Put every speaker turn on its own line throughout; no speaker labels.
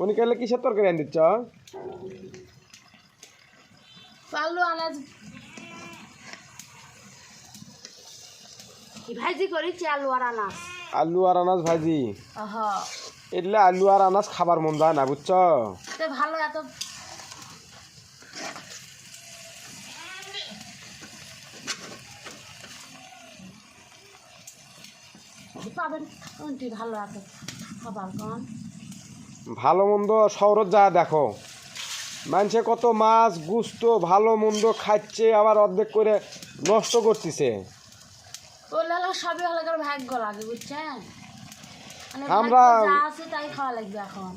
মনিকালে কিসের তরকারি আন দিচ্ছ?
আলু আনাজ ভাজি করেছি, আলু আর আনাজ।
আলু আর আনাজ ভাজি।
হ্যাঁ,
এলে আলু আর আনাজ খাবার মন যায় না, বুঝছ?
তো ভালো এত পাবেন কোনটি ভালো এত খাবার কোন?
ভালো মন্দ শহরত যা দেখো, মানুষে কত মাছ গুস্ত ভালো মন্দ খাচ্ছে, আবার অর্ধেক করে নষ্ট করতেছে।
ওগুলো হলো সবই হলো করে ভাগ্য লাগে, বুঝছেন? মানে
আমরা
ভাগ্য যা আছে তাই খাওয়া লাগবে এখন।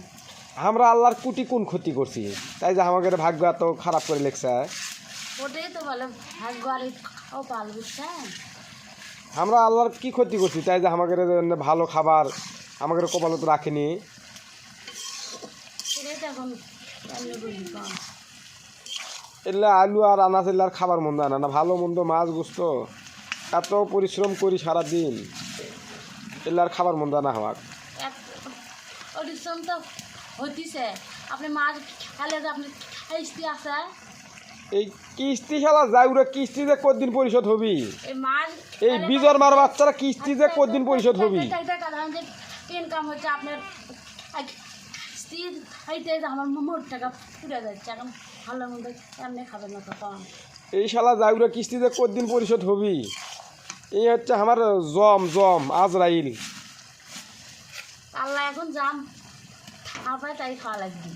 আমরা আল্লাহর কুটি কোন ক্ষতি করছি তাই যে আমাদের ভাগ্য এত খারাপ করে লেখছে?
ওটাই তো বলে ভাগ্য আর খাও পাল, বুঝছেন?
আমরা আল্লাহর কি ক্ষতি করছি তাই যে আমাদের ভালো খাবার আমাদের কপালে তো রাখেনি।
সেটাই তো এখন কেমনি বলি কম।
এলে আলু আর আনাজ এলে আর খাবার মন্দ আনা না, ভালো মন্দ মাছ গুস্ত এত পরিশ্রম করি সারাদিন, এলে আর খাবার মন্দ আনা হওয়ার
এক পরিশ্রম তো হতিছে। আপনি মাছ খেলে যে আপনি কিস্তি আছে,
এই কিস্তি খেলা যায় ওরা, কিস্তি যে কদিন পরিশোধ হবি?
এই মাছ
এই বিজর মার বাচ্চারা কিস্তি যে কদিন পরিশোধ হবি?
ইনকাম হচ্ছে আপনার স্ত্রীর হইতে আমার মোট টাকা পুড়ে যাচ্ছে। এখন ভালো মন্দ এমনি খাবেন না তো কম।
এই শালা যায় ওরা কিস্তি যে কদিন পরিশোধ হবি? এই হচ্ছে আমার জম জম আজরাইল।
আল্লাহ এখন জাম খাওয়া পায় তাই খাওয়া লাগবে।